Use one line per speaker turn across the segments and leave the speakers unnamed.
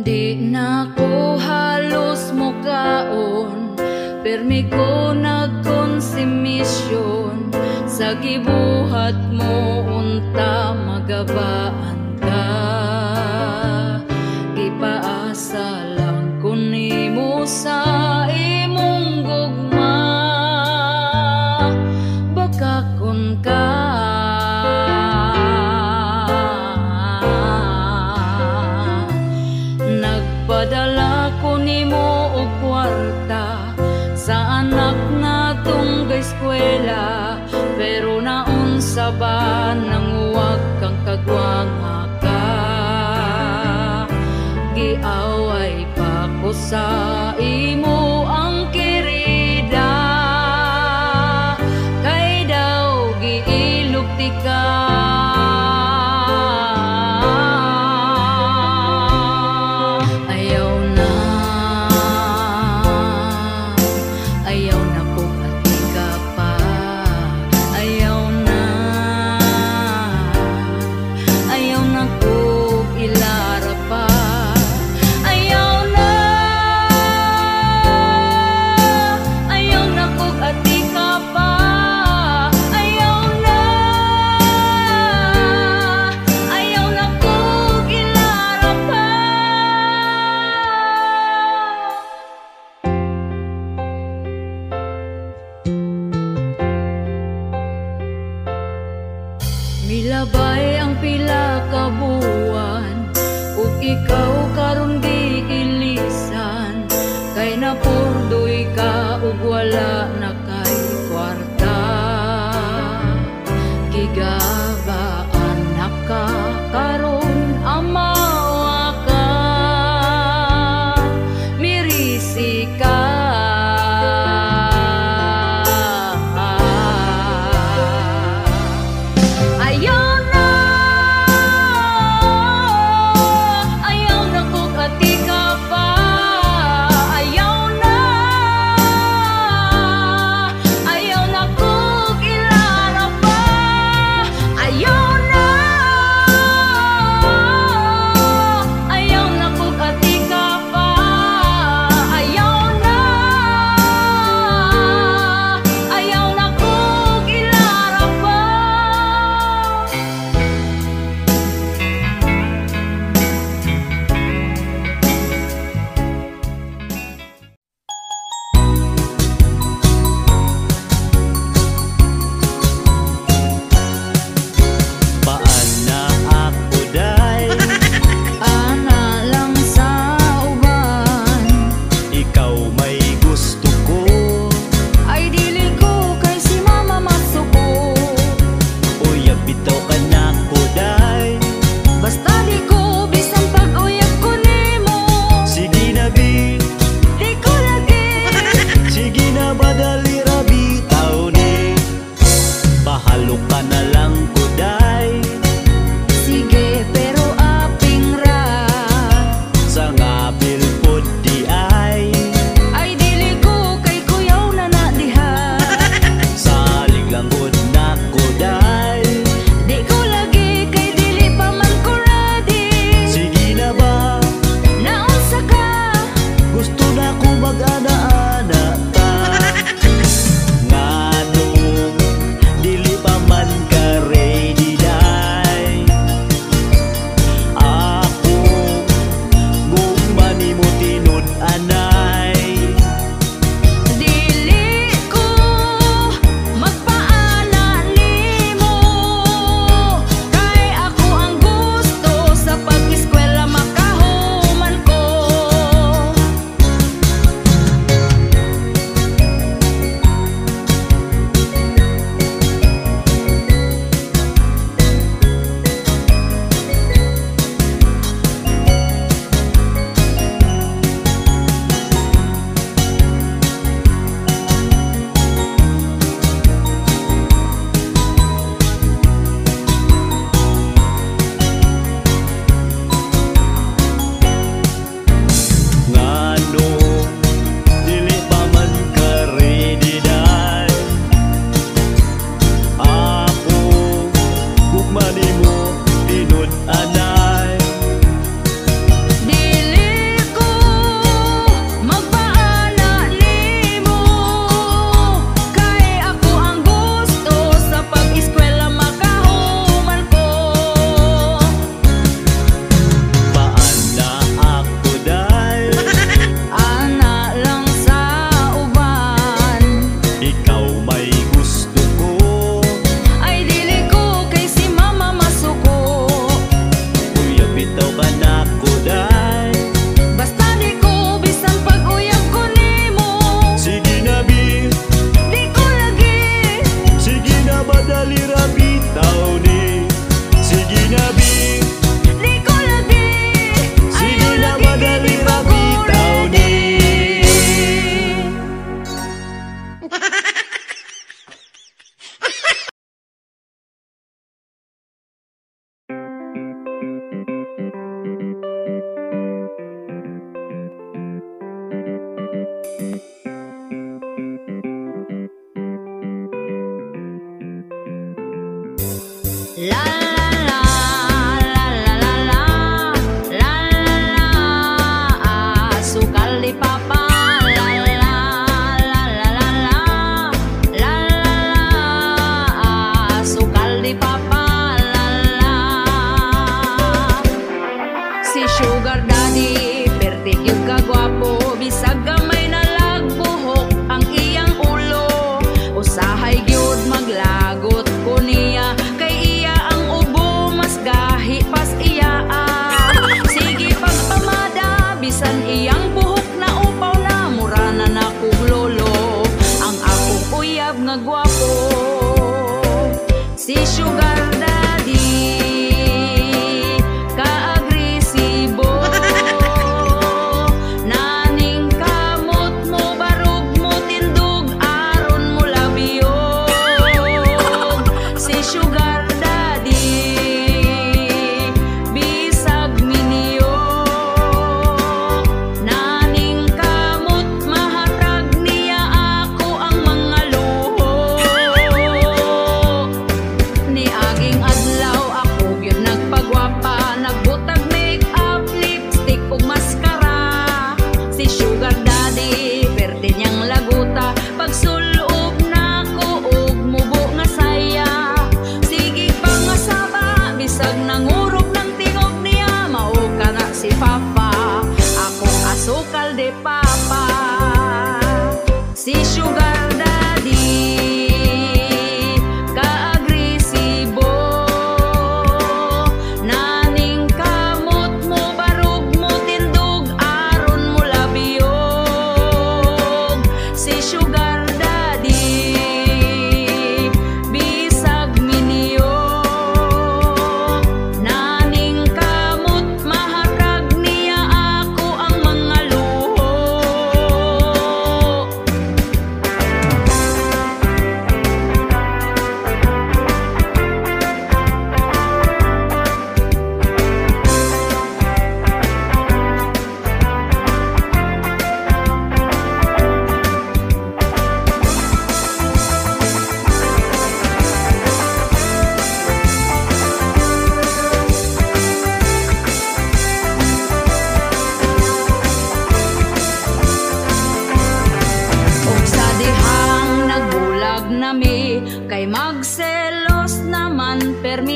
Di na ko halos mukaon, permi ko nagkonsumisyon. Sa gibuhat mo unta magabaan ka, gipaasa lang ko nimo sa imong gugma. Baka kun ka padala ko nimo og kwarta sa anak natong eskwela, pero naunsa ba nang huwag kang kagwanga ka? Giaway pa ko sa imo ang kirida, kay daw giilugti ka. Milabay ang pila ka buwan, ug ikaw karon giilisan, kay napurdoy ka ug wala na kay kwarta. Gigabaan na ka karon amawa ka, mirisi ka.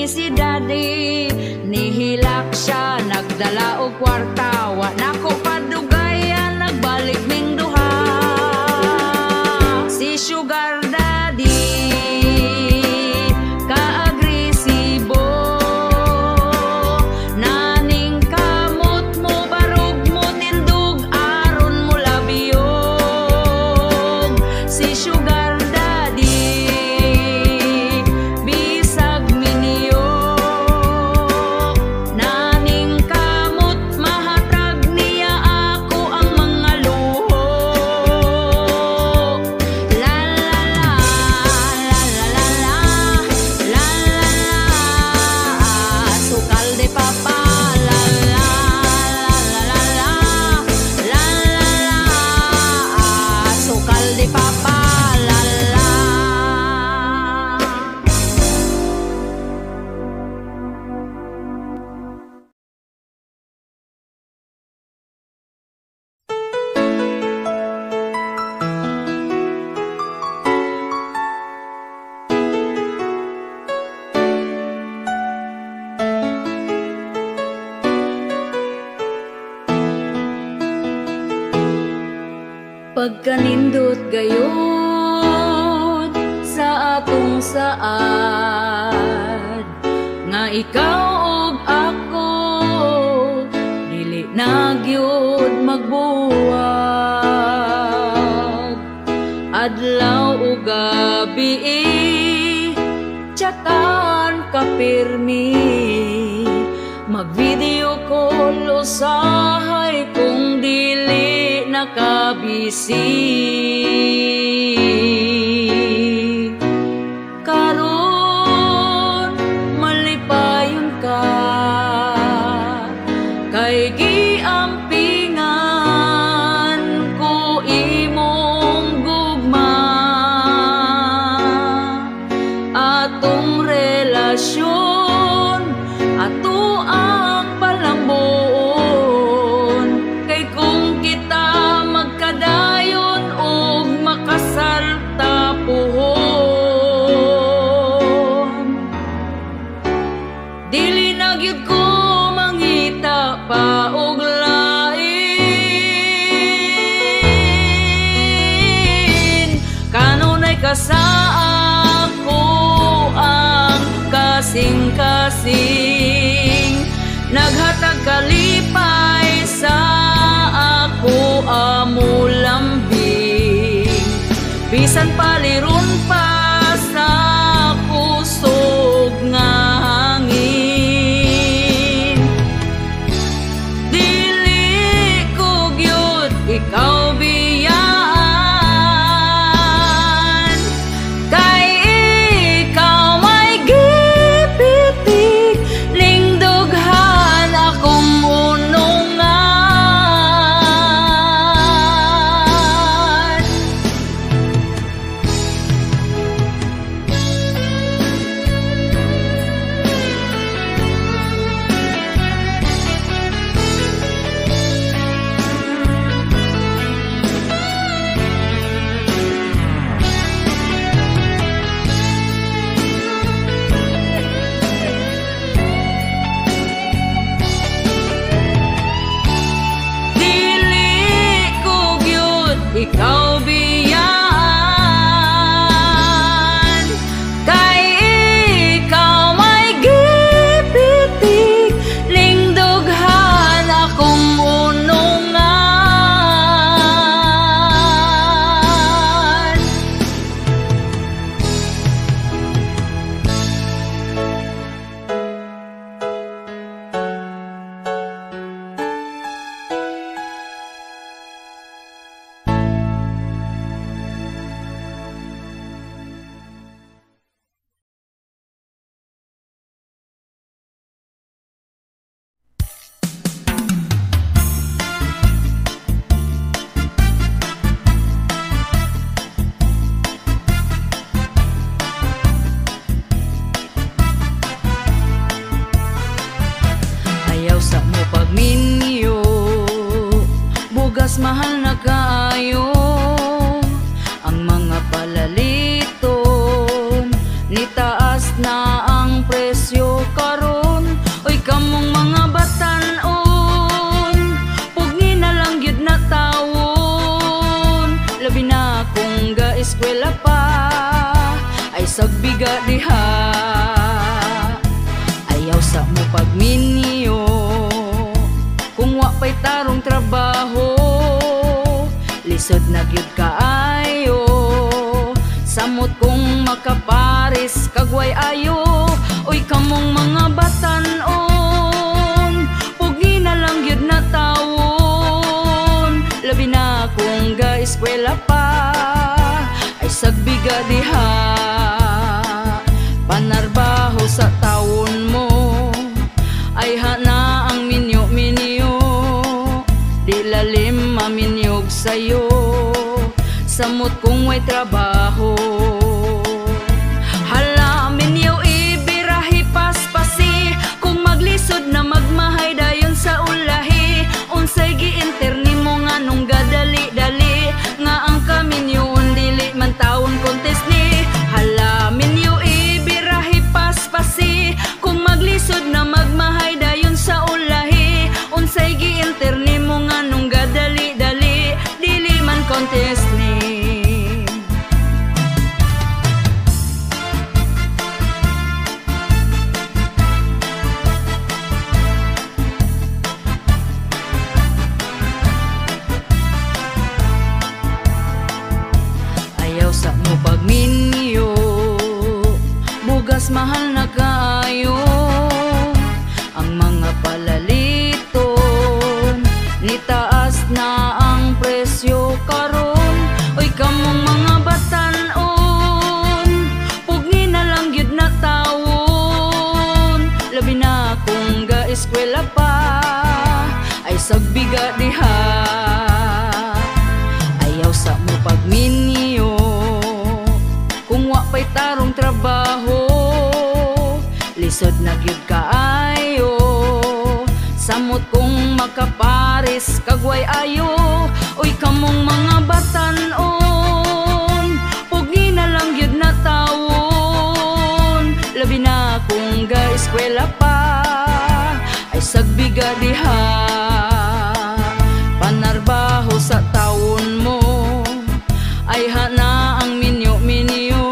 si daddy, nihilak siya, nagdala og kwarta, wa nako padugayan, nagbalik ning duha. Si sugar daddy ka-agresibo, naning kamot mo, barog mo tindog, aron mo labiyog. Si sugar daddy bisag minyo, naning kamot mahatag niya ako ang mga luho. La la la, la la la la, la la la, sukal de papa. La la la la la la, la la la, sukal de papa. La la. Pagkanindot gayon sa atong saad, nga ikaw ug ako dili na gyud magbuwag. Adlaw ug gabi tsakan ka pirmi, mag-video call usahay kung dili nakabisi. Karon malipayon ka, kay giampingan ko imong gugma. Atong relasyon, ato ang palambon, kay kung kita magkadayon og makasal tapuhon, dili na gyud ko mangita pa og lain. Kanunay ka sa ako ang kasing-kasing, naghatag kalipay sa ako amo lambing. Bisan paliron pa sa kusog nga hangin, dili ko gyud ikaw biyaan, kay ikaw may gipitig, lingdughan akong unungan. Dili ko gyud ikaw biyaan, kay ikaw may gipitig, lingdughan akong unungan. Ayaw sa mo pagminyo, bugas mahal na kaayo. Ang mga palaliton, nitaas na ang presyo, sagbiga diha. Ayaw sa mo pagminyo kung wa pa'y tarong trabaho, lisod na gyud kaayo. Samot kung makaparis kagway ayo. Uy kamong mga batan-on, pugi na lang gyud na tawon. Labi na kung ga-eskwela pa, ay sagbiga diha. Panarbaho sa tawon mo, ay hana ang minyo-minyo. Di lalim maminyog sa'yo, samot kung way trabaho. Hala minyo ibirahi paspasi, kung maglisod na magmahay dayon sa ulahi. Unsay giinterni mo nga nung gadali-dali, nga ang kaminyoon dili man taon contest ni. Hala minyo ibirahi paspasi, kung maglisod na magmahay dayon sa ulahi. Unsay giinterni mo nga nung gadali-dali, dili man contest ni. Ayaw sa mo pagminyo, bugas mahal na kaayo. Ang mga palaliton, nitaas na ang presyo karon. Uy kamong mga batan-on, pugni na lang gyud na tawon. Labi na kung ga-eskwela pa, ay sagbiga diha. Ayaw sa mo pagminyo kung wa pa'y tarong trabaho, lisod na gyud kaayo. Samot kung makaparis kagway ayo. Uy kamong mga batan-on, pugi na lang gyud na tawon. Labi na kung ga-eskwela pa, ay sagbiga diha. Panarbaho sa tawon mo, ay hana ang minyo-minyo.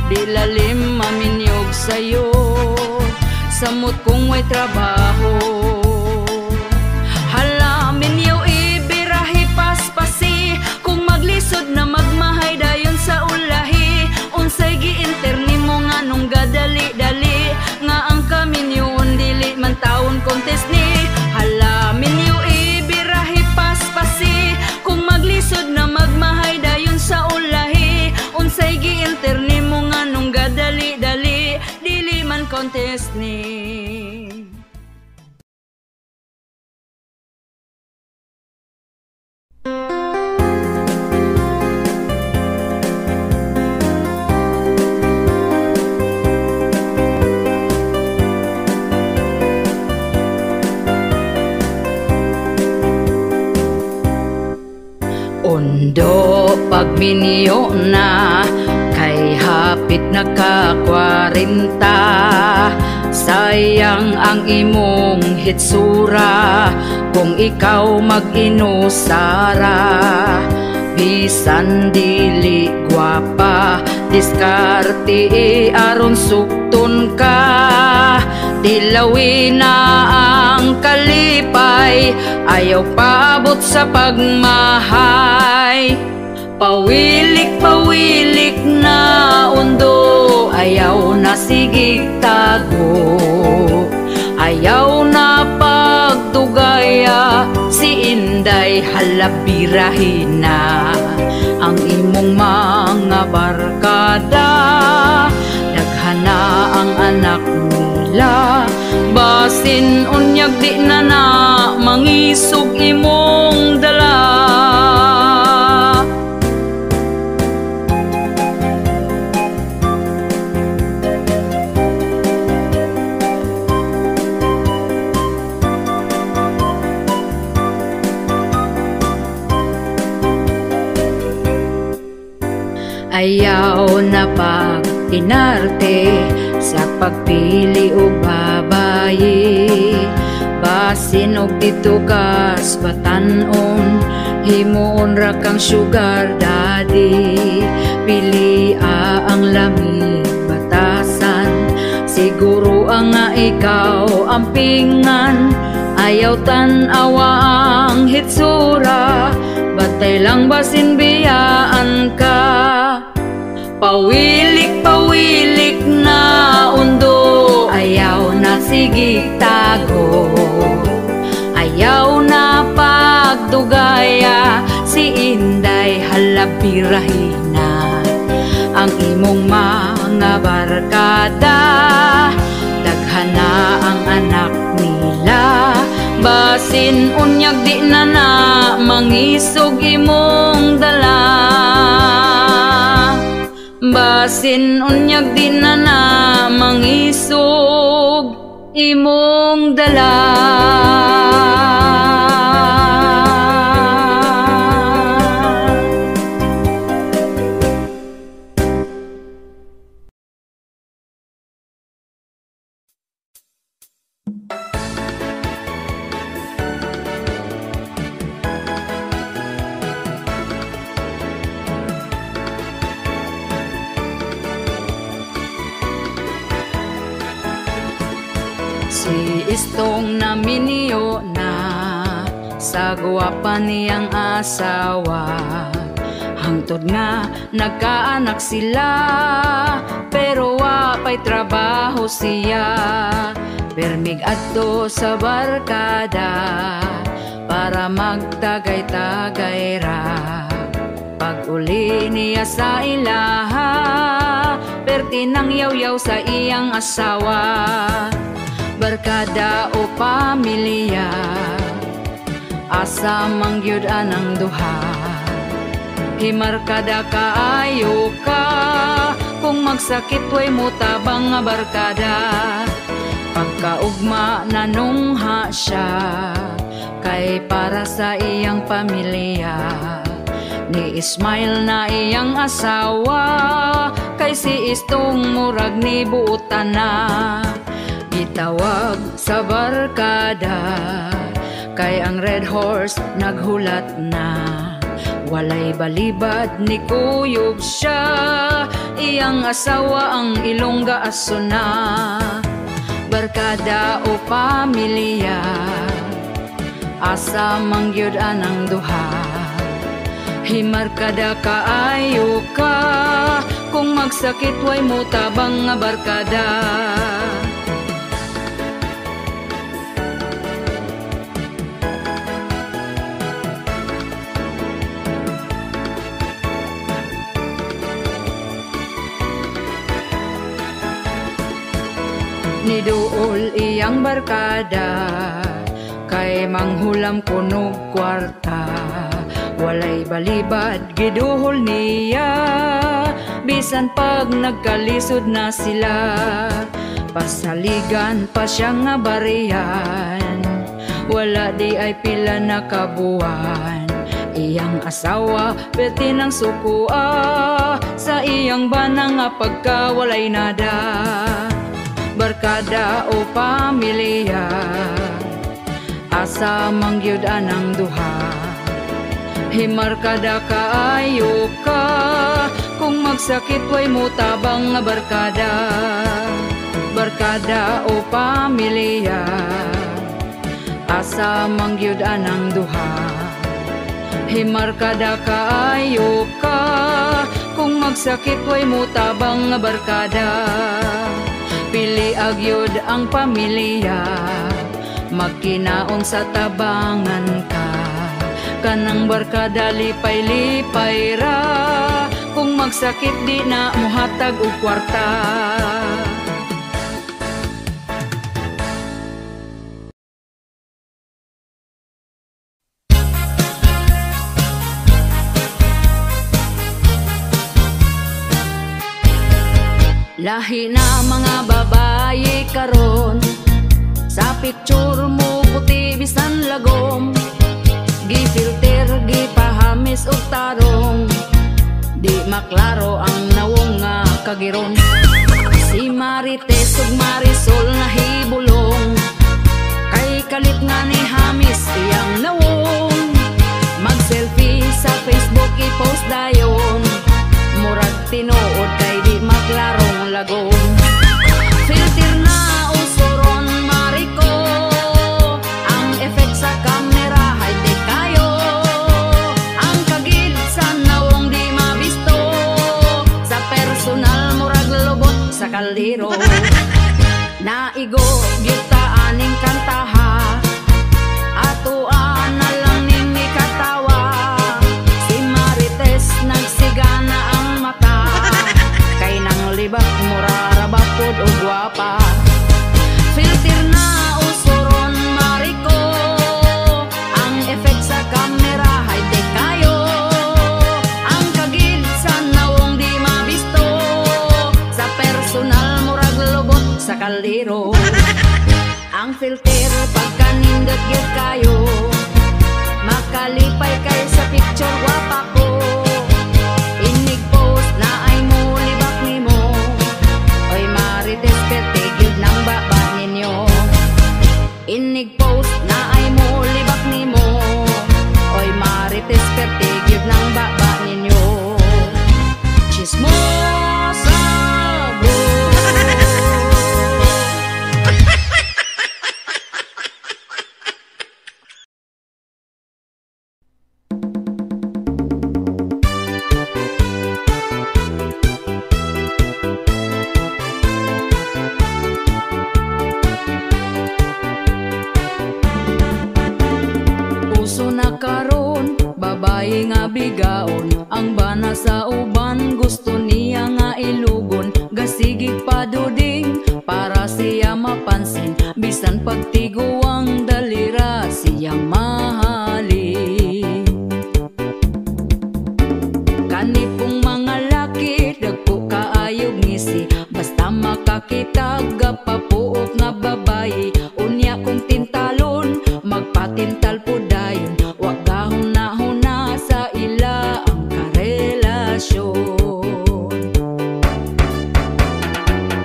Di lalim maminyog sa'yo, samot kung way trabaho. Hala minyo ibirahi paspasi, kung maglisod na magmahay dayon sa ulahi. Unsay giinterni mo nga nung gadali-dali, nga ang kaminyoon dili man taon contest ni. Hala minyo ibirahi paspasi, kung maglisod na magmahay dayon sa ulahi. Unsay giinterni mo nga nung gadali-dali, dili man contest ni. Ondo pagminyo na, kay hapit na ka 40. Sayang ang imong hitsura, kung ikaw mag-inusara. Bisan dili gwapa, diskarte aron sukton ka. Dilawin na ang kalipay, ayaw paabot sa pagmahay. Pawilik-pawilik na undo, ayaw na sigig tago. Ayaw na pagtugaya, si Inday halabirahin na. Ang imong mga barkada, daghana ang anak nila. Basin unyag di na na, mangisog imong dala. Ayaw na pag-inarte sa pagpili o babayi. Basin og dito kas batanon, himuon ra kang sugar daddy. Pili ang lamig batasan. Siguro ang nga ikaw ampingan, ayaw tan-awa ang hitsura, batay lang basin biyaan ka. Pawilik-pawilik na undo, ayaw na sigig tago, ayaw na pagdugaya, si Inday halabirahina. Ang imong mga barkada, daghana ang anak nila, basin unyag di na na mangisog imong dala. Basin unyag di na na mangisog imong dala. Si Istong naminiyo na sa guwapa niyang asawa, hangtod nga nagkaanak sila, pero wapay trabaho siya. Permig adto sa barkada para magtagay-tagay ra. Pag uli niya sa ilaha, perti nang yaw-yaw sa iyang asawa. Barkada o pamilya, asa mangyud anang duha. Himarkada kaayo ka, kung magsakit way mo tabang nga barkada. Pagkaugma nanungha siya, kay para sa iyang pamilya. Ni Ismail na iyang asawa, kay si Istong murag ni buutan na. Gitawag sa barkada, kay ang Red Horse naghulat na. Walay balibad ni kuyog siya, iyang asawa ang ilongga aso na. Barkada o pamilya, asa mangyud anang duha. Himarkada kaayo ka, kung magsakit way mo tabang nga barkada. Niduol iyang barkada, kay manghulam kunog kwarta. Walay balibad giduhol niya, bisan pag nagkalisod na sila. Pasaligan pa siya nga bariyan, wala di ay pila na kabuan. Iyang asawa pwede ng sukua, sa iyang bana nga pagkawalay nada. Barkada o pamilya, asa mangyud anang duha. Himarkada kaayo ka, kung magsakit way mo tabang nga barkada. Barkada o pamilya, asa mangyud anang duha. Himarkada kaayo ka, kung magsakit way mo tabang nga barkada. Pili agyod ang pamilya, magkinaon sa tabangan ka. Kanang barkada lipay-lipay ra, kung magsakit di na muhatag og kwarta. Lahi na mga babaye karon, sa picture mo puti bisan lagom. Gifilter, gipahamis og tarong, di maklaro ang nawong nga kagiron. Si Marites ug Marisol nga hibulong, kay kalit nga ni hamis iyang nawong. Mag-selfie sa Facebook i-post dayon, murag tinuod kay di ning kantaha, atuan na lang ning ikatawa. Si Marites nagsigana ang mata, kay nang libak mura rabapod o gwapa. Filter na usuron mariko, ang effect sa camera high-tech kayo. Ang kagid sa nawong di mabisto, sa personal murag lubot sa kaldero. Ang filter pagkanindot gyud kayo, makalipay kay sa picture gwapa ko. Inig post na ay mo libak nimo, oy Marites perte gyud nang baba ninyo. Inig post na ay mo libak nimo, oy Marites perte gyud nang baba ninyo. Chismosa bro. Uso na karon, babae nga bigaon, ang bana sa uban gusto niya nga ilugon. Gasigig paduding para siya mapansin, bisan pagtiguang dalira siya mahalin. Kanipong mga laki dagko kaayog ngisi, basta makakita gapapuok nga babae. Unya kong tintalon magpatintal po dayon, wag gahuna-huna sa ila ang karelasyon.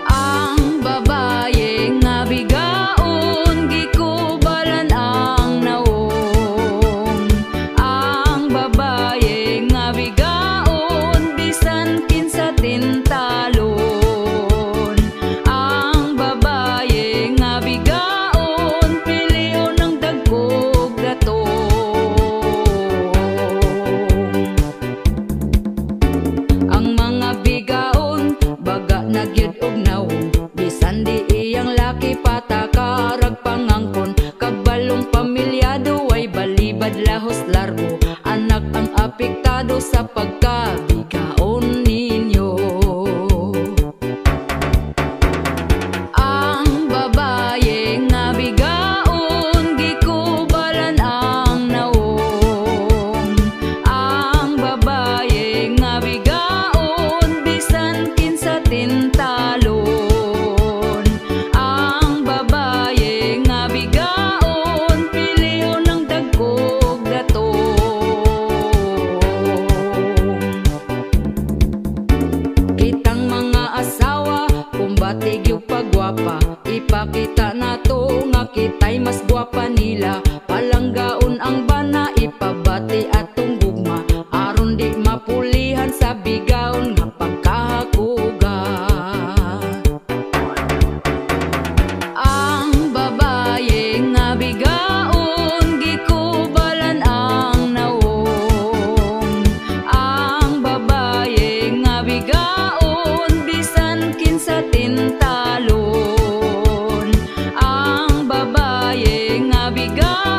Ang babaye nga bigaon, gikubalan ang naong. Ang babaye nga bigaon, bisan kinsa tintalon. Ang babaye nga bigaon, piliyon ng dagkog gatong. Ang mga bigaon, baga na gyud og nawong, bisan di iyang laki patakarag pangangkon. Kagbalong pamilyado ay balibad lahos largo, anak ang apektado sa pagkabigaon ninyo. Ang babaye nga bigaon, gikubalan ang naong. Ang babaye nga bigaon, bisan kinsa tintalon. Ang babaye nga bigaon, piliyon ng dagkog gatong. Kitang mga asawa, kumbatig yung pagwapa, ipakita na to nga kita'y mas gwapa nila. Palanggaon ang bana, ipabati atong gugma, aron di mapulihan sa bigaon nga pagkahakuga. Ang babaye nga bigaon, gikubalan ang naong. Ang babaye nga bigaon, bisan kinsa tintalon. Ang babaye nga bigaon,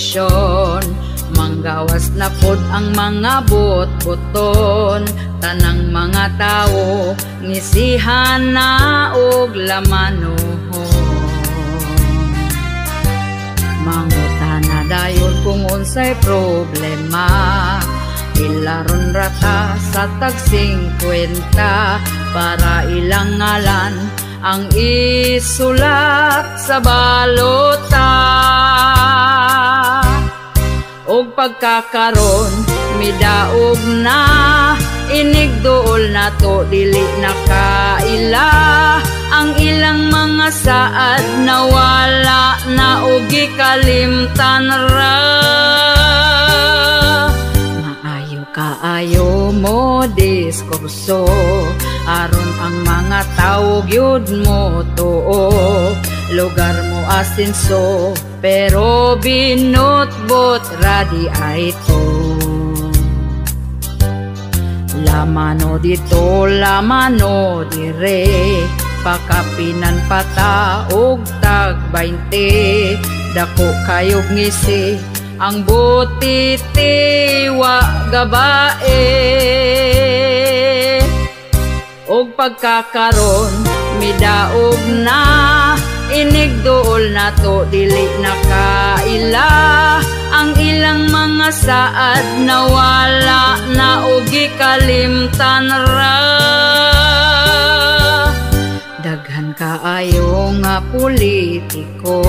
korupsyon. Manggawas na pod ang mga bot-boton, tanang mga tao ngisihan na og lamanuhon. Mangutana dayon kung unsay problema, ilaron rata sa tag 50 para ilang ngalan ang isulat sa balota. Og pagkakaron midaog na, inigduol na to dili nakaila. Ang ilang mga saad nawala na og gikalimtan ra. Maayo kaayo mo diskurso, aron ang mga tao gyud mo tuo. Lugar mo asenso, pero binutbot radi ay to. Lamano dito, lamano dire, pakapinan pata og tag 20. Dako kayog ngisi, ang butiti wa gabae. Og pagkakaron midaog na, inigduol na to dili nakaila. Ang ilang mga saad nawala na og gikalimtan ra. Daghan kaayo nga politiko,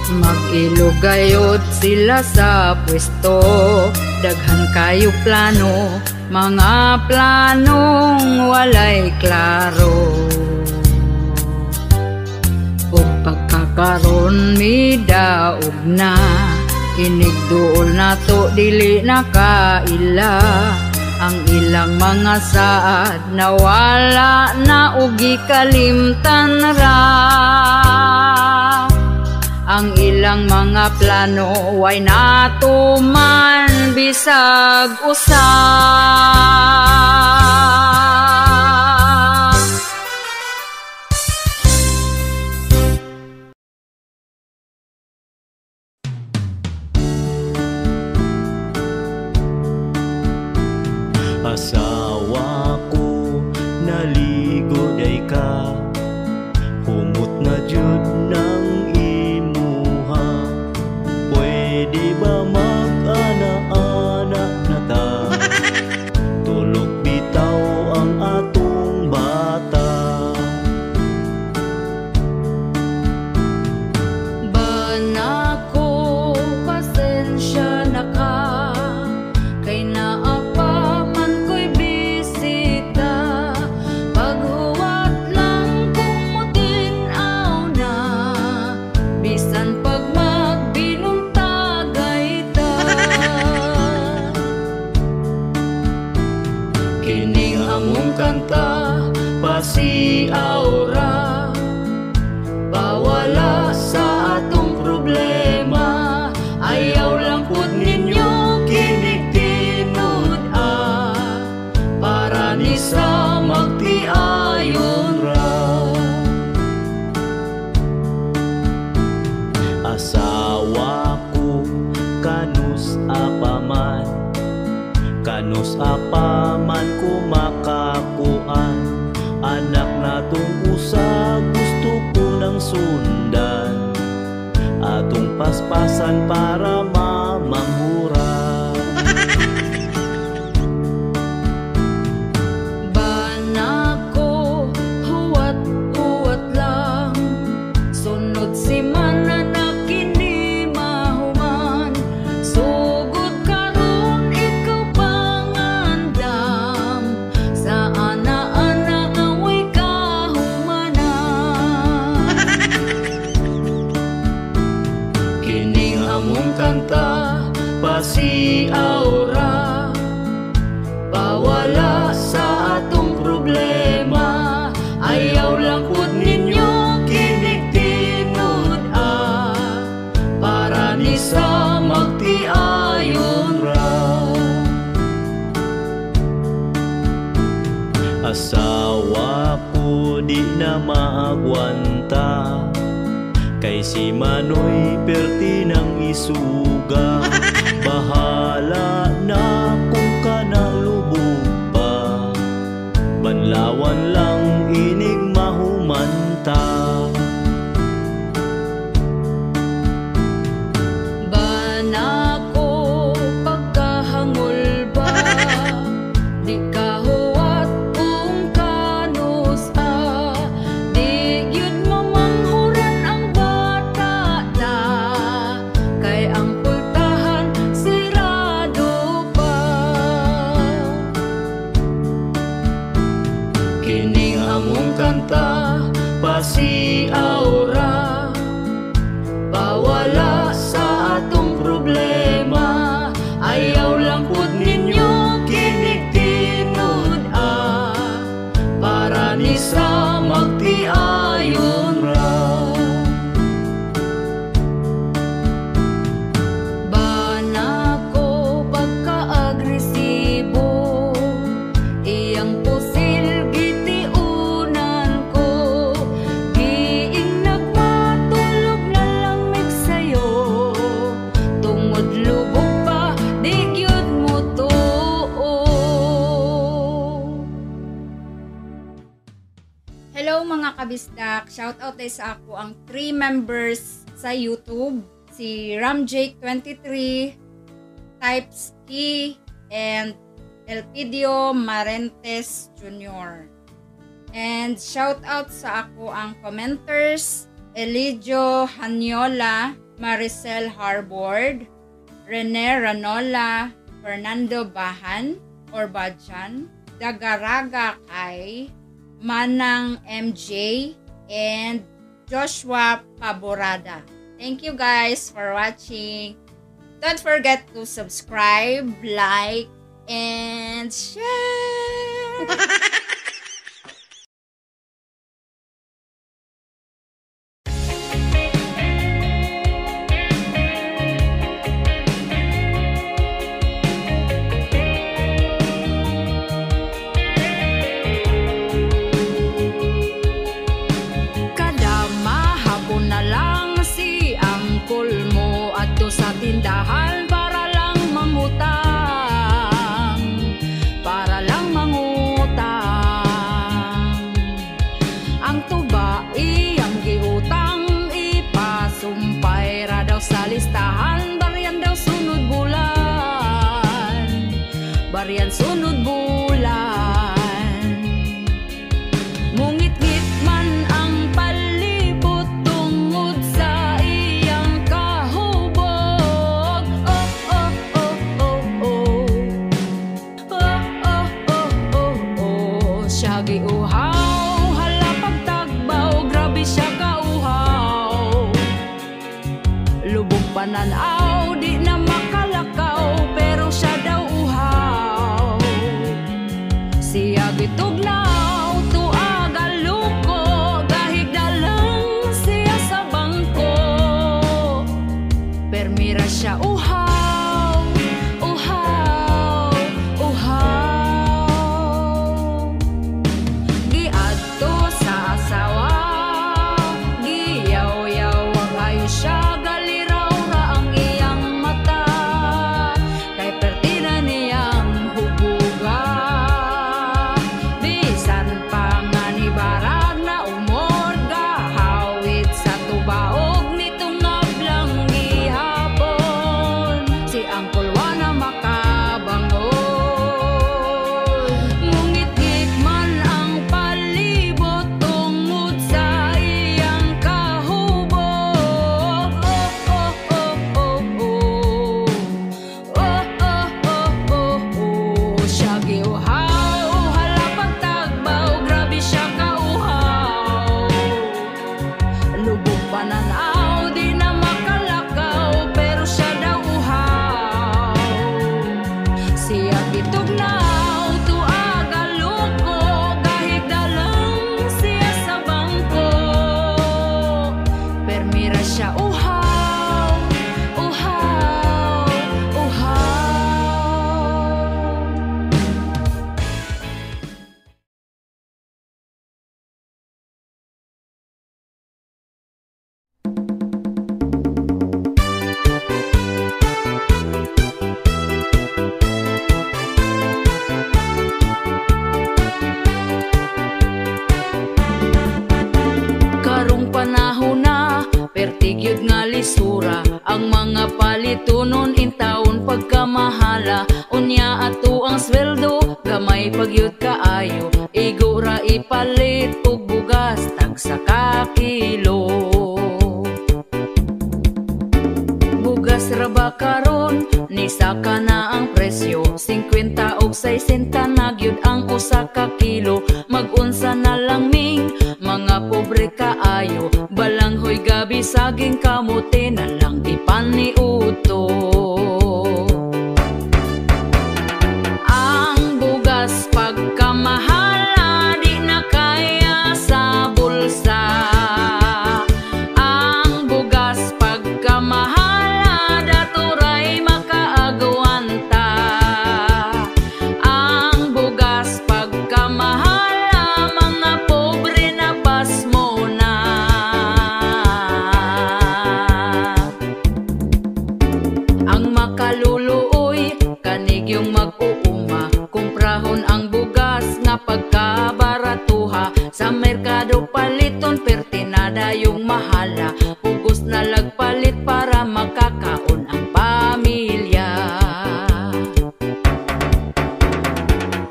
mag-ilugayod sila sa pwesto. Daghan kayo plano, mga planong walay klaro. Ug pagkakaron midaog na, inigduol na to dili nakaila. Ang ilang mga saad nawala na og gikalimtan ra. Ang ilang mga plano way natuman bisag usa.
Asawa ko naligo day ka, humot na jud ng imuha. Pwede ba mag-ana-ana na ta? Tulog bitaw ang atong bata.
Bana ko pasensya na ka, kay naapa man ko'y bisita. Paghuwat lang kung mutinaw na, bisan pag magbinuntagay ta. Kining among kanta pasiaw ra, pawala sa atong problema. Ayaw lang pud ninyo kinig tinud para ni sa magtiayon ra.
Asawa ko kanus apaman, kanus apaman kumakakuan. Anak natong usa gusto ko nang sundan, atong paspasan para mamangura.
Bana ko huwat-huwat lang, sunod si mana na kini mahuman. Sugod karon ikaw pangandam, sa ana-ana away kahumanan. Kining among kanta pasiaw ra, pawala sa atong problema. Ayaw lang pud ninyo kinig tinud para ni sa magtiayon ra.
Asawa ko di na maagwanta, Kay si Manoy perti ng isuga. Bahala na kung kanang lubog pa, banlawan lang inig mahumanta.
Banako pagkahangol ba, di kahuwat kung kanus di yun mamanghuran ang bata na, kay ang pultahan sirado pa. Kining among kanta pasiaura, pawala sa atong problema. Ayaw lang pud ninyo kinig-tinud para ni sa magtiayon ra. Banako pagka-agresibo, iyang pusil gitiunan ko. Giing nagmatulog na lamig sa'yo, tungod lubog pa di gyud mo tuo.
Hello mga kabisdak! Shoutout tayo sa ako ang 3 members sa YouTube. Si Ramjake23, Typesky, and Elpidio Marentes Jr. And shoutout sa ako ang commenters, Elidio Hanyola, Maricel Harbord, Rene Ranola, Fernando Bahan or Badjan, Dagaraga Kai, Manang MJ, and Joshua Paborada. Thank you guys for watching. Don't forget to subscribe, like, and share.
Kadama hapon na lang si angkol mo adto sa tindahan para lang mangutang, para lang mangutang. Ang tuba iyang giutang, ipasumpay ra daw sa listahan. Baryan daw sunod bulan, baryan sunod bulan. Mungit-ngit man ang palibot tungod sa iyang kahubog. Oh, oh, oh, oh, oh. Oh, oh, oh, oh, oh. Siya giuhaw, hala pagtagbaw, grabe siya kauhaw. Lubog pananaw, di na makalakaw, pero siya daw uhaw. Siya gitugnaw, tuaga luko, gahigdalang siya sa bangko. Permira siya uhaw, uhaw, uhaw. Giadto sa asawa, giyaw-yaw ang ayo siya, galiraw ra ang iyang mata. Kay pertina niyang hubuga, bisan pa nga ni barag na umor, gahawit sa tubaog nitong ablang gihapon. Si angkol wa na maka palitunon in taon pagkamahala. Unya ato ang sweldo, gamay pagyud kaayo. Igura ipalit og bugas tagsa ka kilo. Bugas ra ba karon ni saka na ang presyo, 50 og 60 na gyud ang usa ka kilo. Mag-unsa na lang ming mga pobre kaayo, balanghoy gabi saging kamote na lang ipaniuto. Ang bugas pagkamahala di na kaya sa bulsa. Ang bugas pagkamahala daturay makaagwanta. Ang bugas pagkamahala mga pobre na pasmo na. Ang makaluluoy kanig yung mag-uuma, kumprahon ang bugas nga pagkabaratuha. Sa merkado paliton pertinada yung mahala, pugos na lagpalit para makakaon ang pamilya.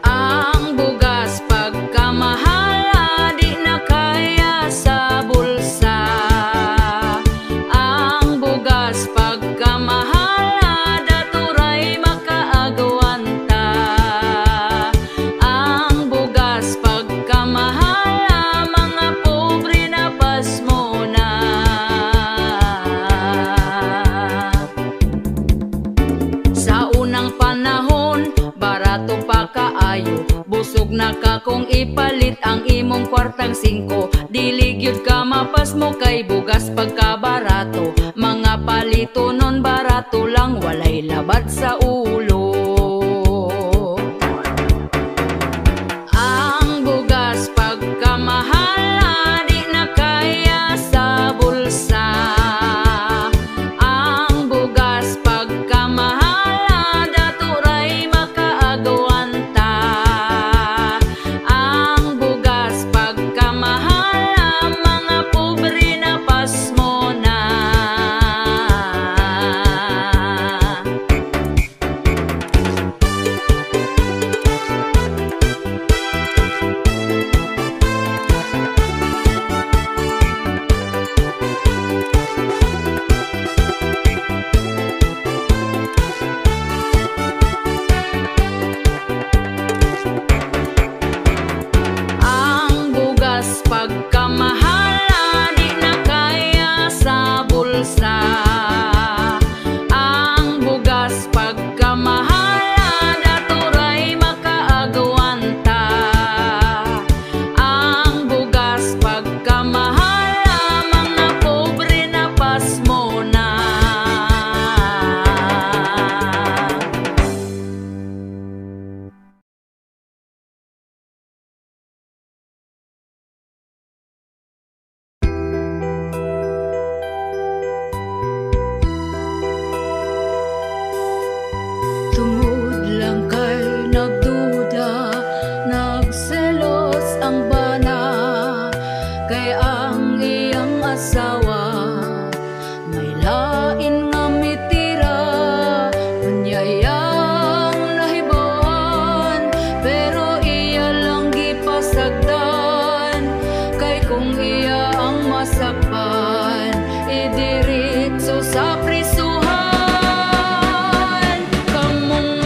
Ang bugas pagkamahala di na kaya sa bulsa. Ang bugas pagkamahala daturay makaagwanta. Ang bugas pagkamahala mga pobre na pasmo na. Sa unang panahon barato pa kaayo, busog na ka kung ipalit ang imong kwartang 5. Dili gyud ka mapasmo kay bugas pagkabarato. Mga palito nun barato lang, walay labad sa ulo. Ang bugas pagkamahala di na kaya sa bulsa. Ang bugas pagkamahala daturay makaagwanta. Ang bugas pagkamahala mga pobre na pasmo na. Ang bugas pagkamahala di na kaya sa bulsa. Ang bugas pagkamahala daturay makaagwanta. Ang bugas pagkamahala mga pobre na pasmo na. Tungod lang kay nagduda, nagselos ang bana, kay ang iyang asawa may lain nga mitira. Unyayang nahibawan, pero iya lang gipasagdan, kay kung iya ang masakpan, idiritso sa prisuhan. Kamong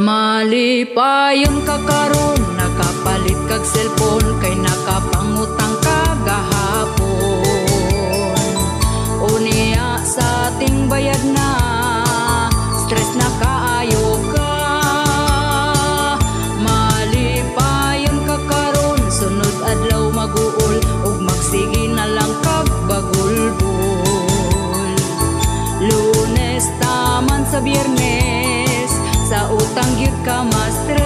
Malipayon ka karon, nakapalit kag cellphone, kay nakapangutang ka gahapon. Unya sa ating bayad na, stress na kaayo ka. Malipayon ka karon, sunod adlaw maguol, ug magsige na lang kag bagulbol. Lunes taman sa Biyernes, sa utang gyud ka ma-stress.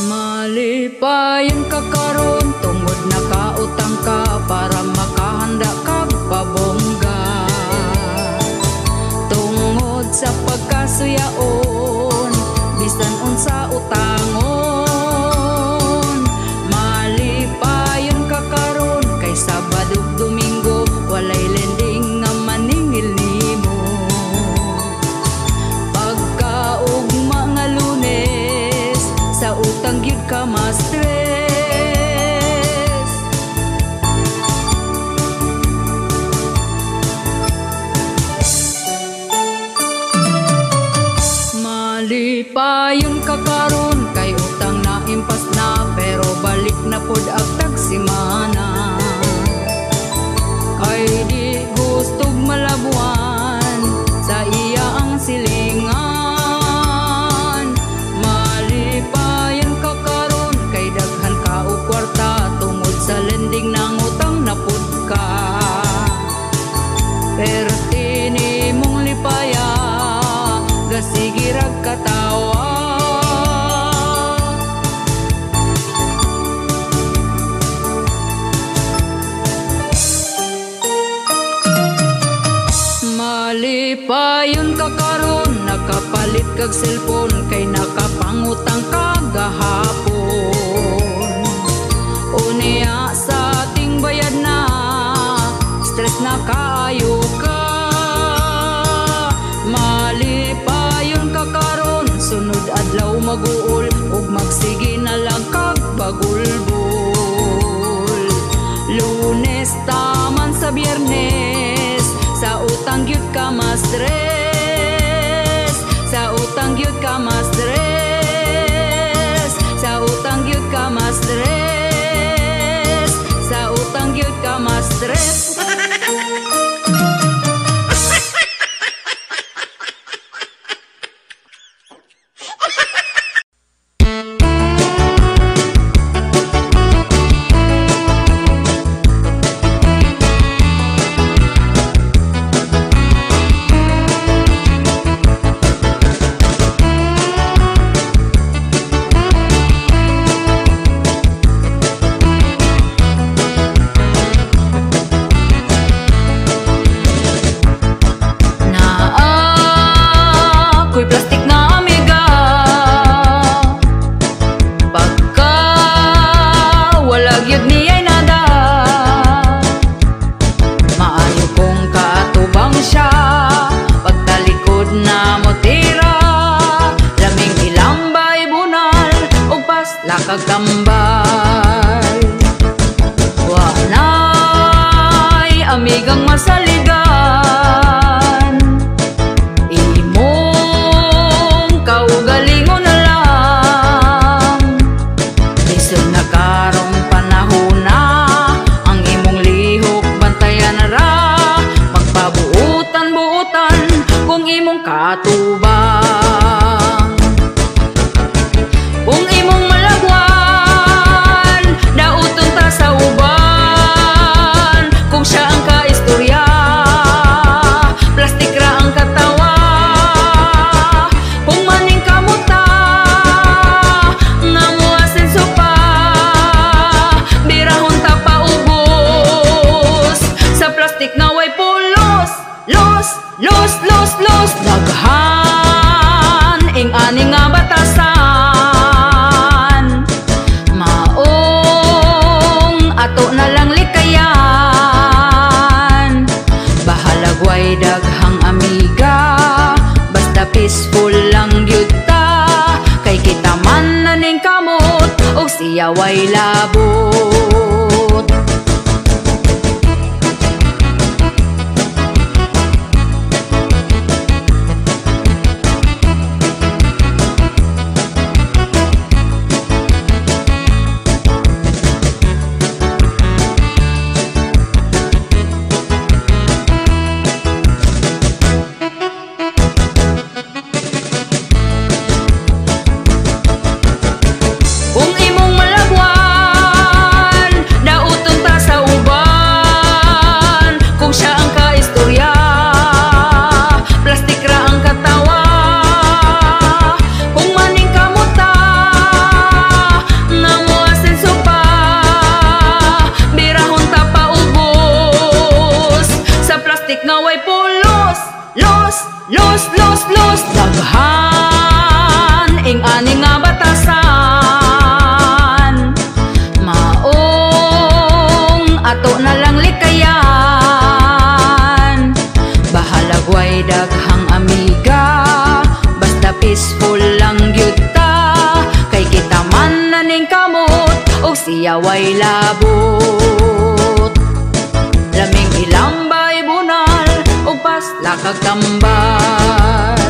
Malipayon ka karon, tungod nakautang ka para makahanda kag pabongga. Tungod sa pagkasuyaon, bisan unsa utangon. Malipayon ka karon, kay Sabado ug Domingo walay lending nga maningil nimo. Pagkaugma nga Lunes, sa utang gyud ka ma-stress. Malipayon ka karon, kay utang na impas na, pero balik na pod agtag simana. Kay di gustog malabuan sa iya ang silingan. Malipayon ka karon, kay daghan ka og kwarta, tungod sa lending nang utang na pod ka. Perti nimong lipaya, gasige rag katawa. Malipayon ka karon, nakapalit kag cellphone, kay nakapangutang ka gahapon. Unya sa ating bayad na, stress na kaayo ka. Malipayon ka karon, sunod adlaw maguol, ug magsige na lang kag bagulbol. Lunes taman sa Biyernes, sa utang gyud ka ma-stress. Sa utang gyud ka ma-stress. Sa utang gyud ka ma-stress. Sa utang gyud ka ma-stress. Kagtambal wanay amigang masaligan, imong kaugalingon na lang. Lisod na karong panahon na, ang imong lihok bantayan na ra. Magpabuutan-buutan kung imong katubang. Kung imong malagwan, dauton ta sa uban. Kung siya ang kaistorya, plastik ra ang katawa. Kung maning kamuta, nga muasenso pa, birahon ta pa ubos. Sa plastik nga way pulos, los, los, los, los. Daghan ing ani nga batasan, maong ato na lang likayan. Bahalagway daghang amiga, basta peaceful lang gyud ta. Kay kita man na ning kamot, og siya way labot. iyaway labot. Laming ilambay bunal ug pasla kag tambal.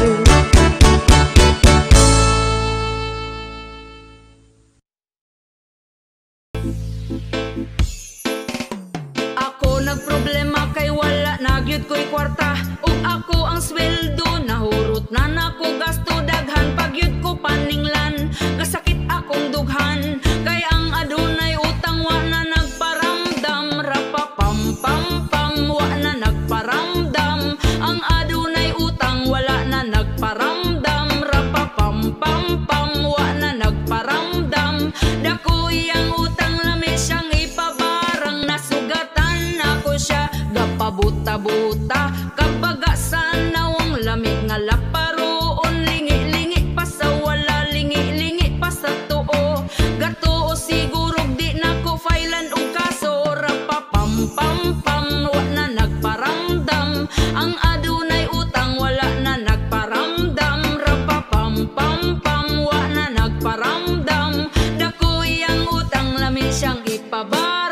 Ako nagproblema kay wala nagyud ko'y kwarta, ug ako ang sweldo nahurot na nako gasto daghan pagyud ko paninglan. Kasakit akong dughan kay ang adunay utang wa na nagparamdam. Rapapam pam pam wa na nagparamdam. Ang adunay utang wala na nagparamdam. Rapapam pam pam wa na nagparamdam. Dako iyang utang lami siyang ipabarang. Nasugatan ako siya gapabuta-buta kabaga sa nawang lami nga laparoon. Lingi-lingi pa sa wala, lingi-lingi pa sa tuo. Gatuo siguro di nako failan og kaso. Rapapam pam pam wa na nagparamdam. Ang adunay utang wala na nagparamdam. Rapapam pam pam wa na nagparamdam. Dako iyang utang lami siyang ipabarang.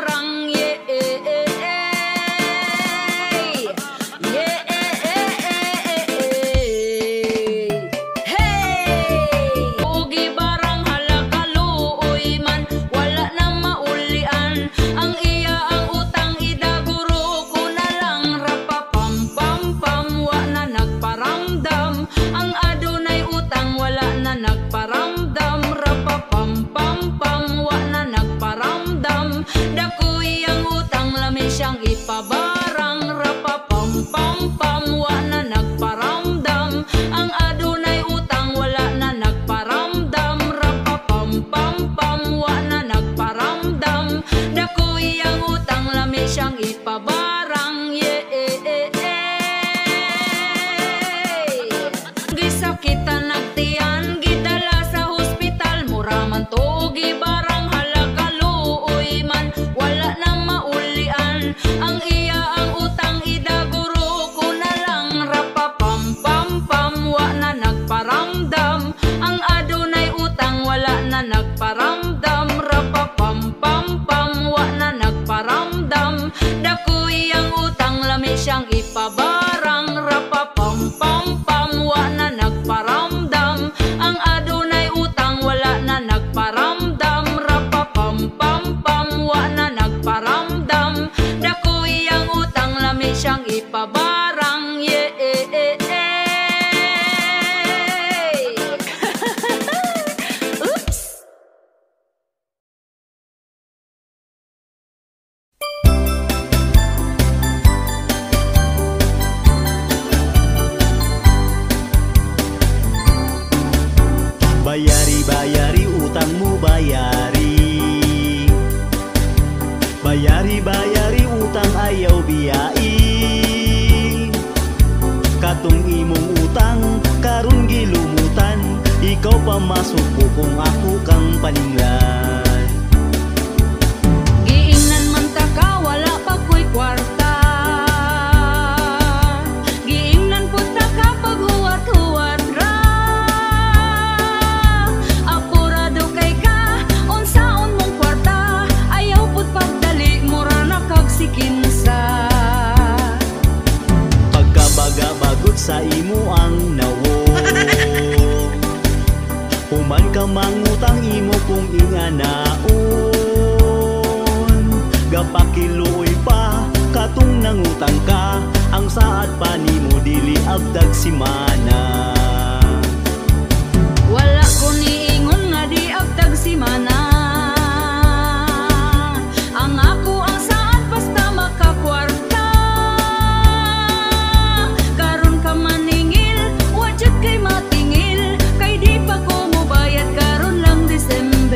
Dako iyang utang lami siyang ipabarang. Rapapam pam pam wa na nagparamdam. Ang adunay utang wala na nagparamdam. Rapapam pam pam wa na nagparamdam. Dako iyang utang lami siyang ipabarang. Gisakitan nagtiyan gidala sa hospital. Muraman to gibarang wala na maulian. Ang iya ang utang idaguro ko na lang. Rapapam pam pam wa na nagparamdam. Ang adunay utang wala na nagparamdam. Rapapam pam pam wa na nagparamdam. Dako iyang utang lami siyang ipabarang. Rapapam pam pam wa na nagparamdam. Ang adunay utang wala na nagparamdam. Rapapam pam pam wa na nagparamdam. Dako iyang utang lami siyang ipabarang. Oops.
Bayari, bayari utangmu bayari. Bayari, bayari utang ayaw biyai. Katong imong utang karon gilumutan. Ikaw pa masuk ko kung ako kang paninglan.
Giingnan man ta ka wala pa ko'y kwarta. Giingnan po ta ka pag huwat-huwat ra. Apurado kay ka unsaon mong kwarta. Ayaw pud pagdali mura na kag sikinsa.
Pagkabaga-bagot sa imo ang nawo. Human ka mangutang imo kung inganaon. Gapakiluoy pa katong nangutang ka. Ang saad pa nimo dili abdag simana.
Wala ko niingon nga di abdag simana. Ang ako ang saan basta makakwarta. Karon ka maningil, wajud kay matingil. Kay di pa ko mobayad karon lang December.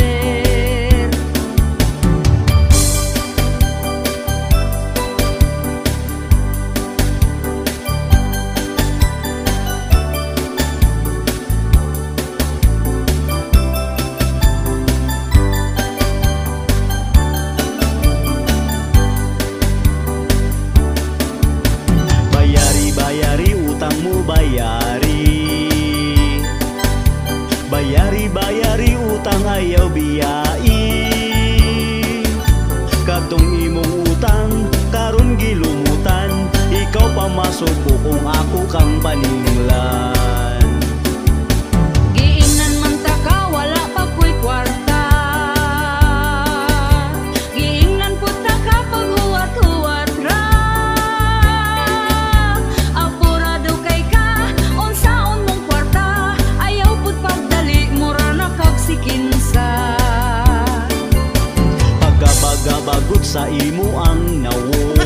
gabagot sa imo ang nawong.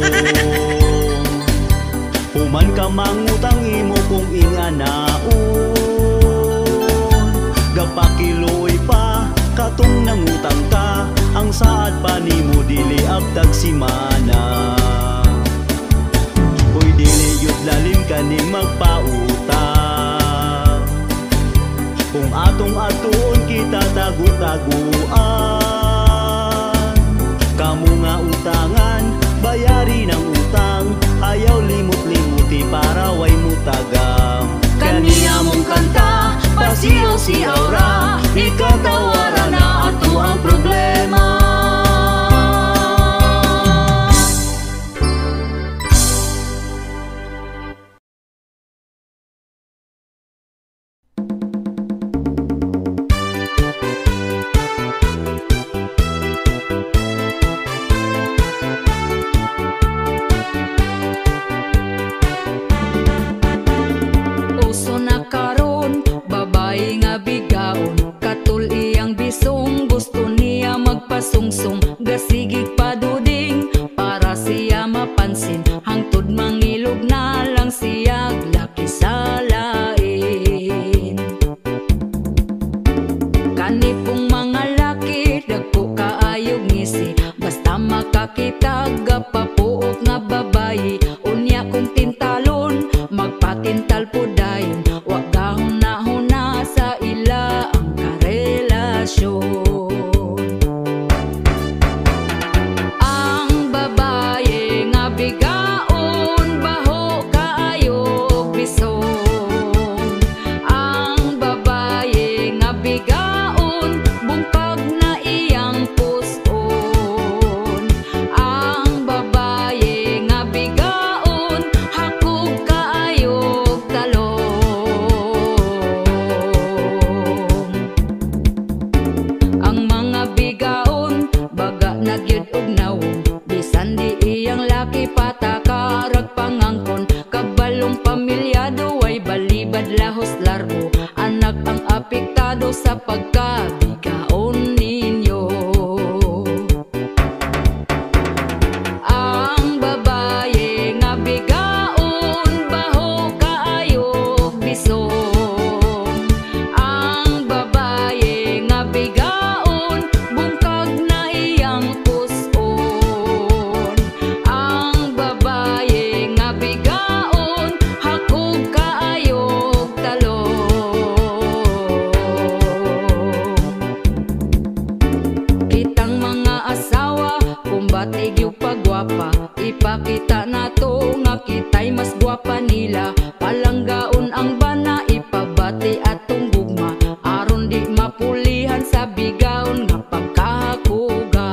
Human ka mangutang imo kung inganaon, gapakiloy pa katong nangutang ka, ang saad pa nimo dili abtag simana. Uy dili yud lalim kaning magpautang, kung atong atuon kita tagu-taguan. Kamu nga utangan, bayari ng utang, ayaw limot-limuti para way mutagam. Kaniya mong kanta, pasiyaw-siyaw ra, ikatawaran na ato ang problema.
Uso na karon, babae nga bigaon, katul iyang bisong, gusto niya magpasungsong, gasigig paduding para siya mapansin, hangtod mangilog na lang siya laki sa lain. Kanipong mga laki, dagko kaayog ngisi, basta makakita gapapuok nga babayi, unya kong tintalon, magpatintal po dayon, wag gahuna-huna sa ila ang karelasyon. Ang babaye nga bigaon, baho kaayog bisong. Ang babaye nga bigaon, bungkag na iyang puson. Ang babaye nga bigaon, hakog kaayog talong. Ang mga bigaon, baga nagyud og nawong, bisan di iyang laki patakarag pangangkon, kabalong pamilyado ay balibad lahos larbo, anak ang apektado sa pagkabigaon ninyo. Ang babaye nga bigaon, baho kaayog bisong. Ang babaye nga bigaon, bungkag na iyang puson. Ang babaye nga bigaon, hakog kaayog talong. Kitang mga asawa, kumbatig yung pagwapa, ipakita na to nga kita'y mas gwapa nila. Palanggaon ang bana, ipabati atong gugma, aron di mapulihan sa bigaon nga pagkahakuga.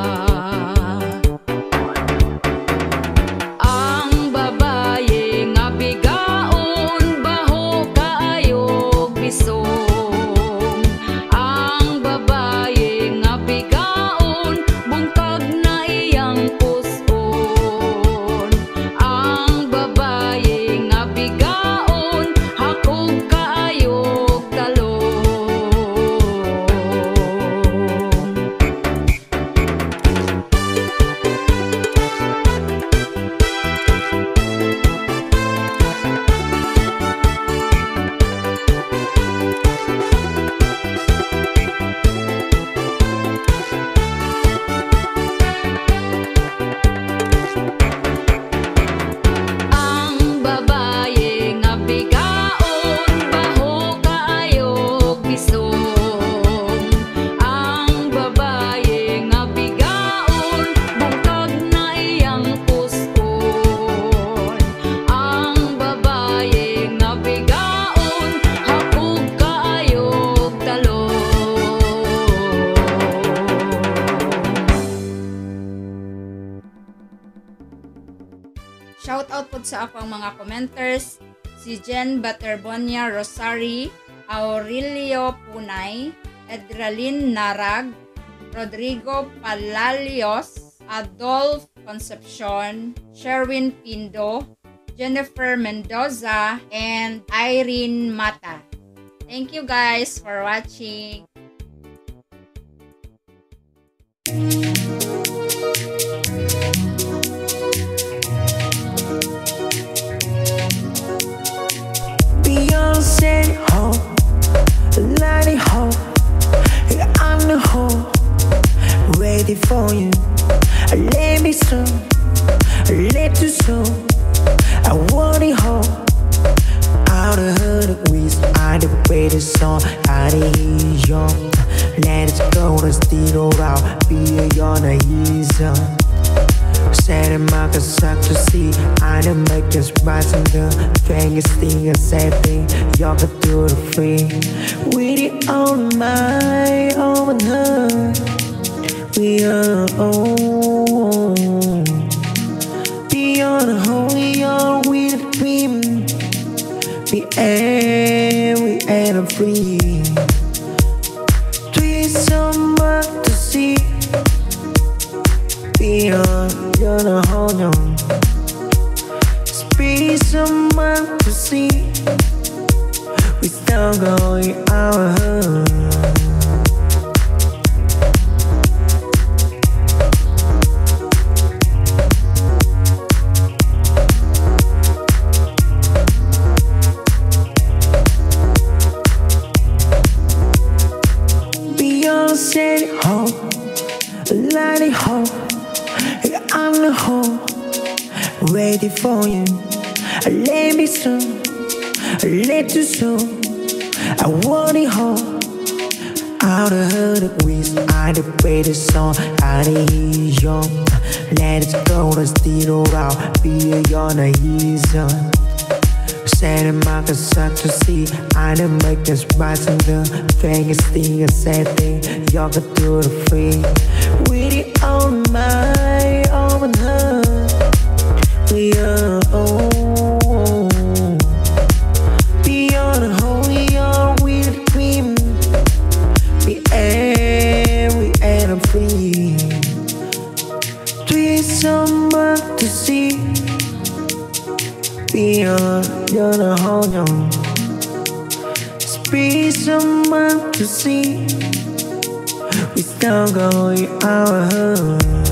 Ang babaye nga bigaon, baho kaayog bisong. Ang babaye nga bigaon, bungkag na iyang puson. Ang babaye nga bigaon, hakog kaayog talong. Ang babaye nga bigaon, baho kaayog bisong. Ang babaye nga bigaon, bungkag na iyang puson. Ang babaye nga bigaon, hakog kaayog talong.
Shout out po sa ako ang mga commenters, si Jen Baterbonia Rosari, Aurelio Punay, Edralin Narag, Rodrigo Palalios, Adolf Concepcion, Sherwin Pindo, Jennifer Mendoza, and Irene Mata. Thank you guys for watching.
me so, let you so. I want it all. Out of her ways, I the way the song, I the young. Let it go, let's steal out, be a yarn, a easy. Setting my suck to see, I the make us rising the fingers, thing, and setting. Y'all can do the free. With it on my own her. We are own. Beyond the home, we are with a dream. We ain't free. There's so much to see. Beyond, you're the hold on. Speed so much to see. We still going out. Set it home, light it home. I'm the home, ready for you. Let me so, let you so. I want it home. Out of her the ways, I the way the song, I the young. Let it go, let's steal out, be a yarn, a easy. Setting my suck to see, I the make us rising the fingers, thing, and setting. Y'all can do the free. With it on my own her. We are own. Beyond the hole, we are with a dream. We ain't free. There's so much to see. Beyond, you're the hold on. Speed so much to see. We still going out.